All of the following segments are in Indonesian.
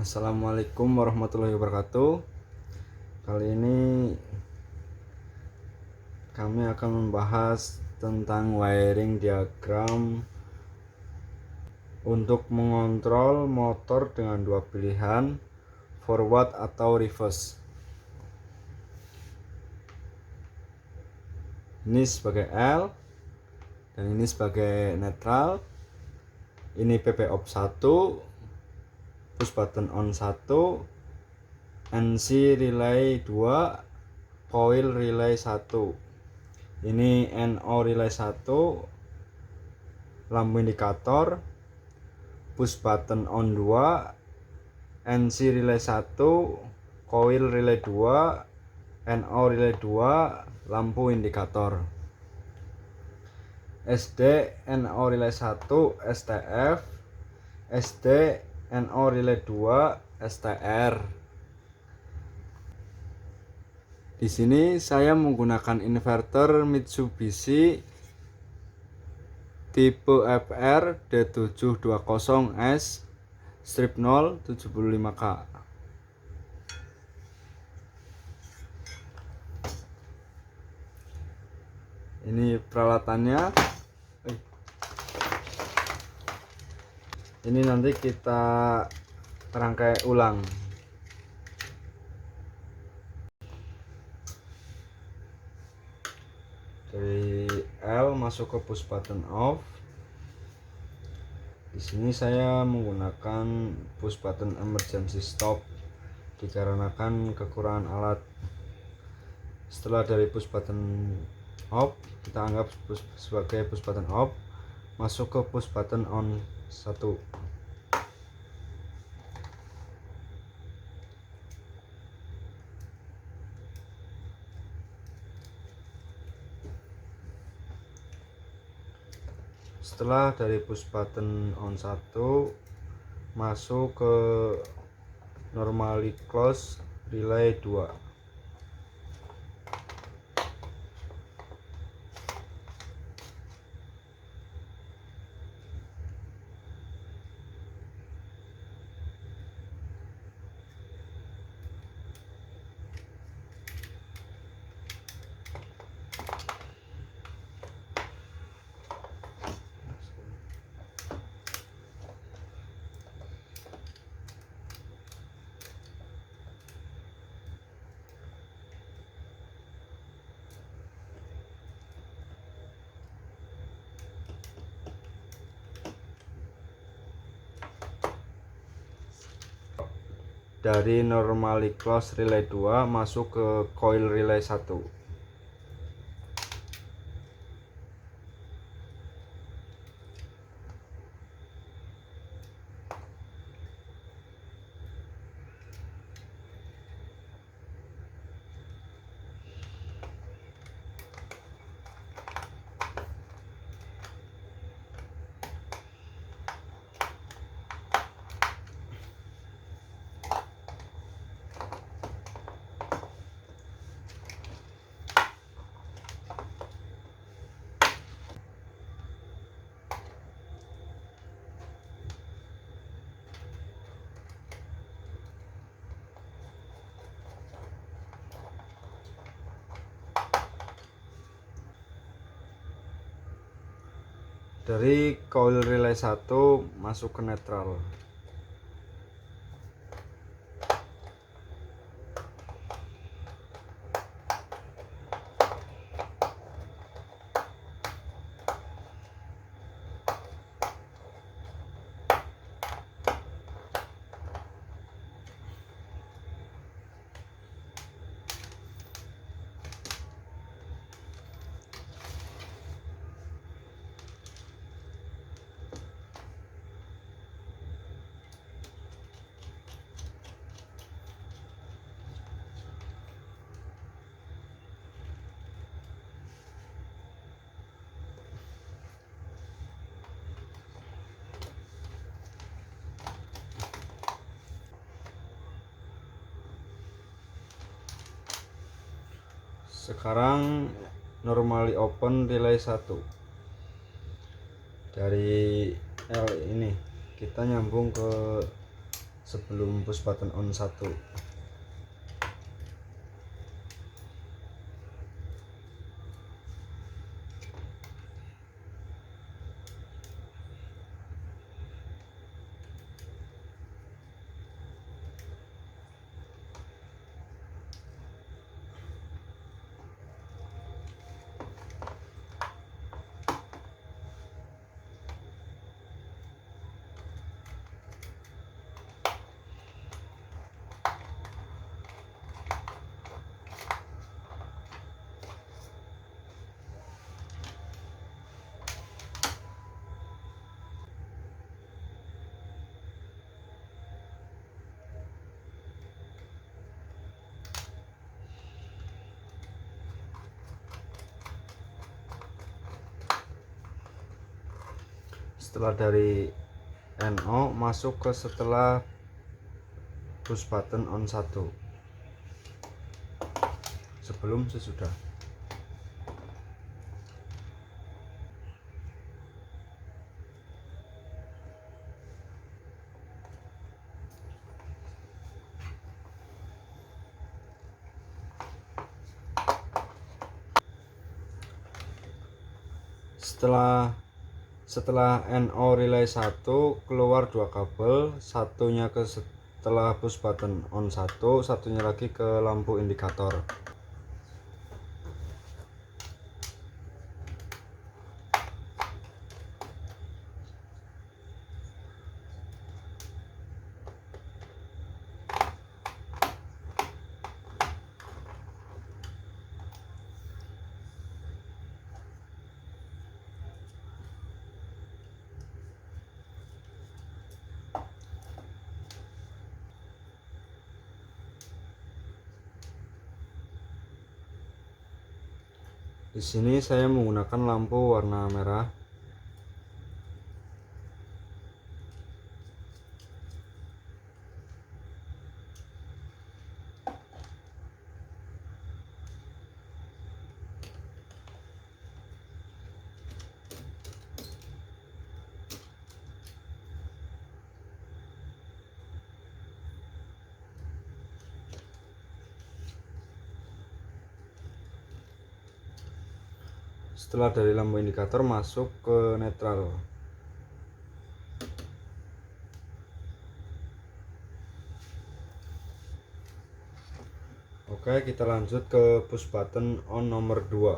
Assalamualaikum warahmatullahi wabarakatuh. Kali ini kami akan membahas tentang wiring diagram untuk mengontrol motor dengan dua pilihan, forward atau reverse. Ini sebagai L dan ini sebagai netral. Ini PP off 1, push button on 1, NC relay 2, coil relay 1. Ini NO relay 1, lampu indikator, push button on 2, NC relay 1, coil relay 2, NO relay 2, lampu indikator. SD NO relay 1 STF, SD NO relay 2 STR. Di sini saya menggunakan inverter Mitsubishi tipe FR D720S strip 0 75K. Ini peralatannya. Ini nanti kita rangkai ulang. Dari L masuk ke push button off. Di sini saya menggunakan push button emergency stop dikarenakan kekurangan alat. Setelah dari push button off, kita anggap sebagai push button off, masuk ke push button on 1. Setelah dari push button on 1 masuk ke normally close relay 2. Dari normally close relay 2 masuk ke coil relay 1. Dari coil relay 1 masuk ke netral. Sekarang normally open relay 1. Dari L ini kita nyambung ke sebelum push button on 1. Setelah dari NO masuk ke setelah push button on 1 sebelum sesudah. Setelah NO relay 1 keluar 2 kabel, satunya ke setelah push button on 1, satunya lagi ke lampu indikator. Di sini saya menggunakan lampu warna merah. Setelah dari lampu indikator masuk ke netral. Oke, kita lanjut ke push button on nomor 2.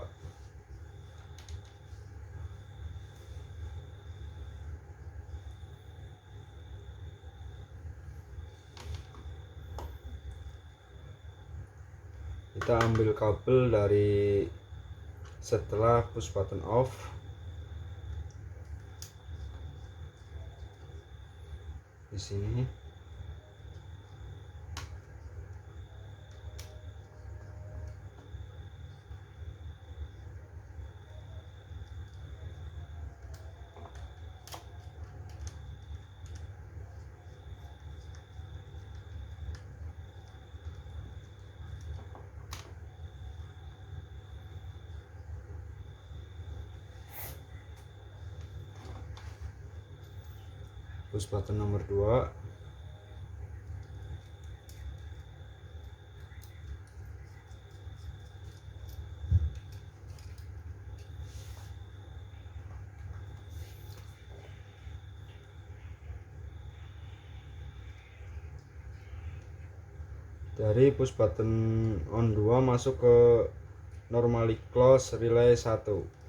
Kita ambil kabel dari setelah push button off. Di sini. Push button nomor 2. Dari push button on 2 masuk ke normally close relay 1.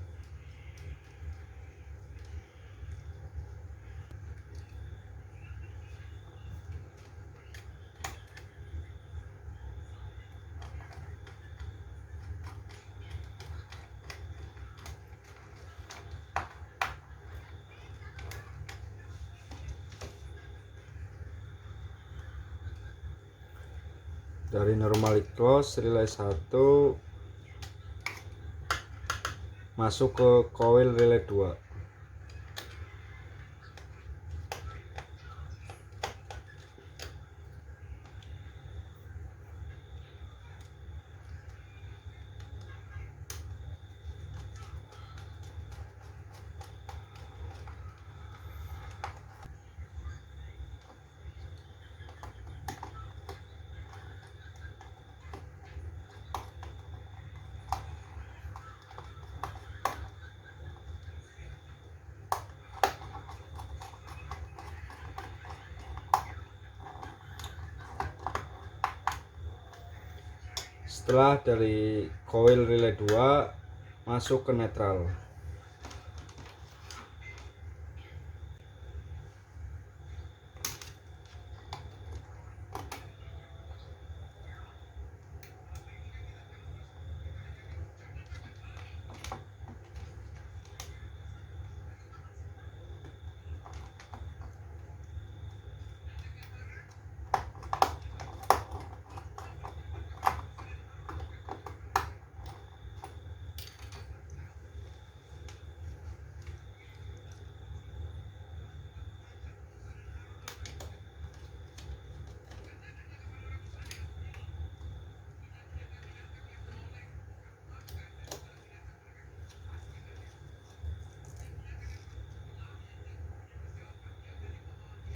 Dari normally close relay 1 masuk ke coil relay 2. setelah dari coil relay 2 masuk ke netral.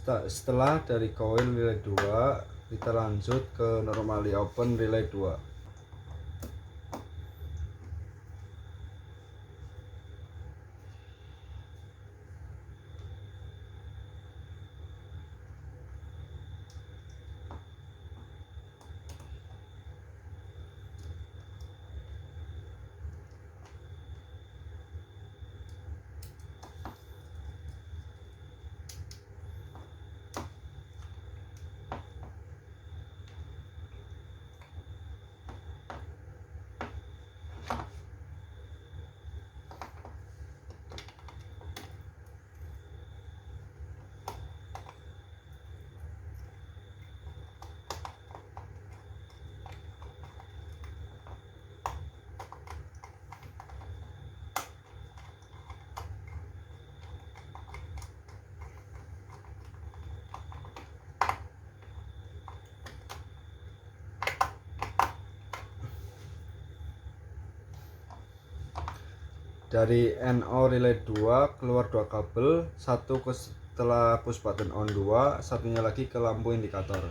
Setelah dari coil relay 2 kita lanjut ke normally open relay 2. Dari NO relay 2 keluar 2 kabel, satu ke setelah push button on 2, satunya lagi ke lampu indikator.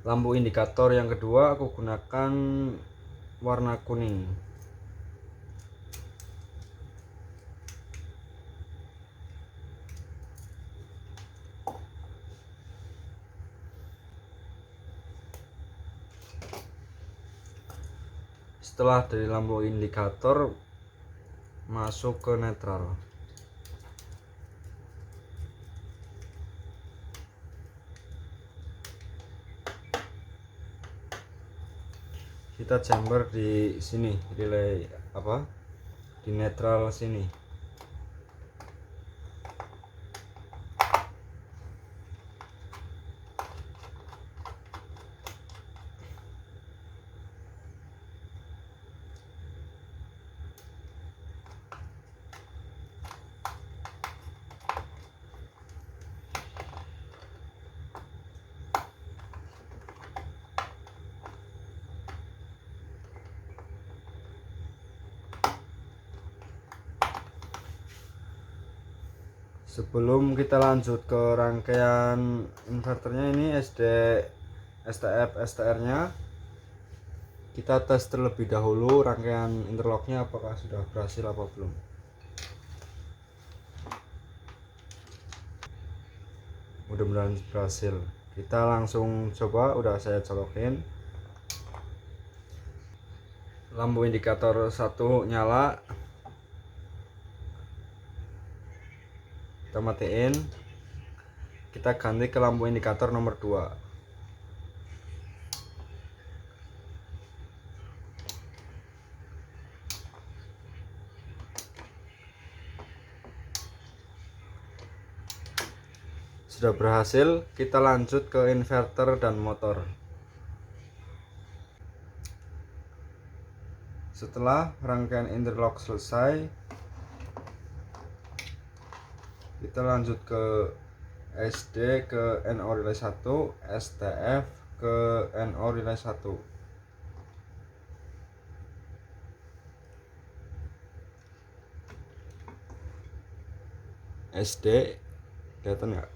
Lampu indikator yang kedua aku gunakan warna kuning. Setelah dari lampu indikator masuk ke netral. Kita chamber di sini, relay di netral sini. Sebelum kita lanjut ke rangkaian inverternya, ini STF STR nya kita tes terlebih dahulu rangkaian interlocknya apakah sudah berhasil apa belum. Mudah-mudahan berhasil. Kita langsung coba, udah saya colokin. Lampu indikator 1 nyala, kita matiin, kita ganti ke lampu indikator nomor 2. sudah berhasil, kita lanjut ke inverter dan motor. Setelah rangkaian interlock selesai, kita lanjut ke SD ke NO relay 1, STF ke NO relay 1. SD kelihatan nggak?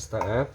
STF,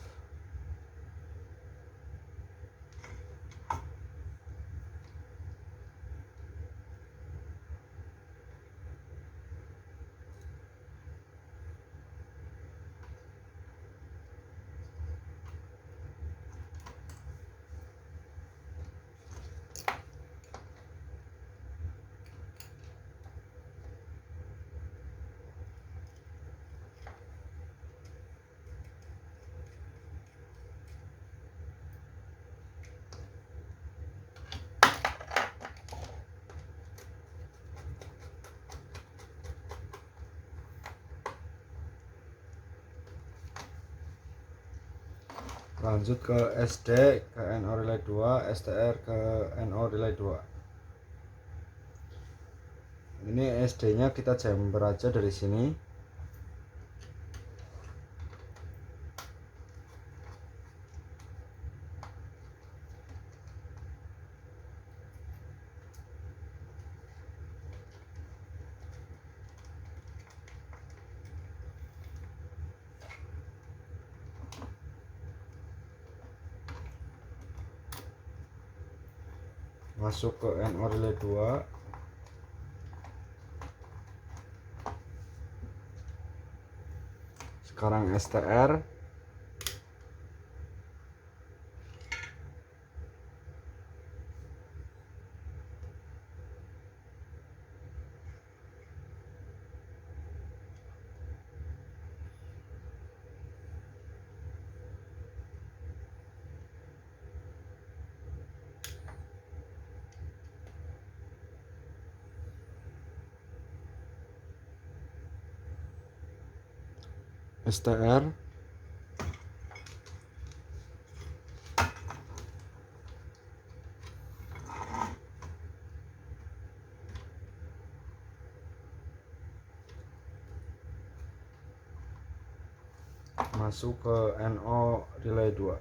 lanjut ke SD ke NO relay 2, STR ke NO relay 2. Ini SD nya kita jumper aja dari sini. Masuk ke NO relay 2. Sekarang STR. STR. Masuk ke NO relay 2.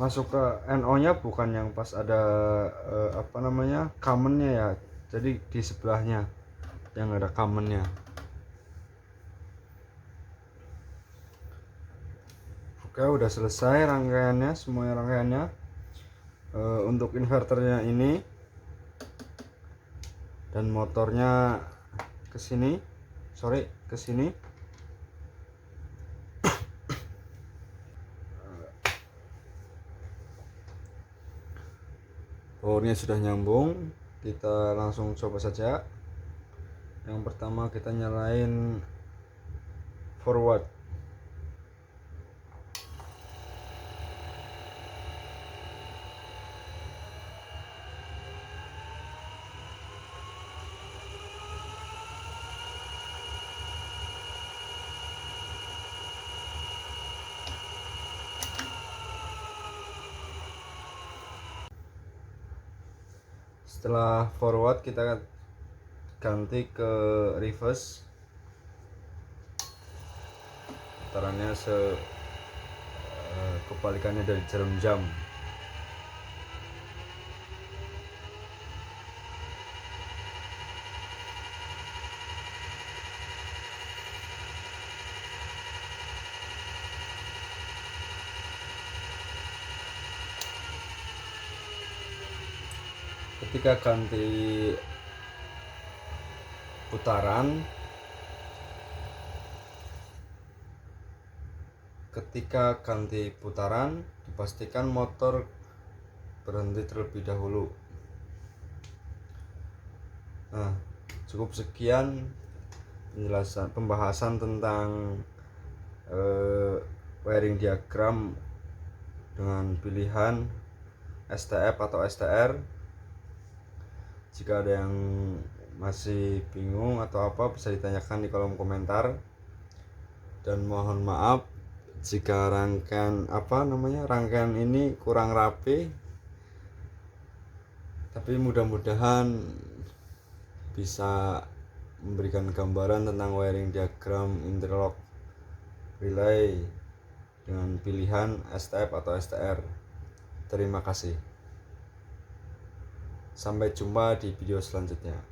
Masuk ke NO nya bukan yang pas ada apa namanya common-nya ya, jadi di sebelahnya yang ada common-nya. Oke, udah selesai rangkaiannya, semuanya rangkaiannya. Untuk inverternya ini dan motornya ke sini, ke sini. Powernya sudah nyambung, kita langsung coba saja. Yang pertama kita nyalain forward. Setelah forward kita ganti ke reverse, putarannya kebalikannya dari jarum jam. Ketika ganti putaran, dipastikan motor berhenti terlebih dahulu. Nah, cukup sekian pembahasan tentang wiring diagram dengan pilihan STF atau STR. Jika ada yang masih bingung atau apa, bisa ditanyakan di kolom komentar. Dan mohon maaf jika rangkaian ini kurang rapi, tapi mudah-mudahan bisa memberikan gambaran tentang wiring diagram interlock relay dengan pilihan STF atau STR. Terima kasih. Sampai jumpa di video selanjutnya.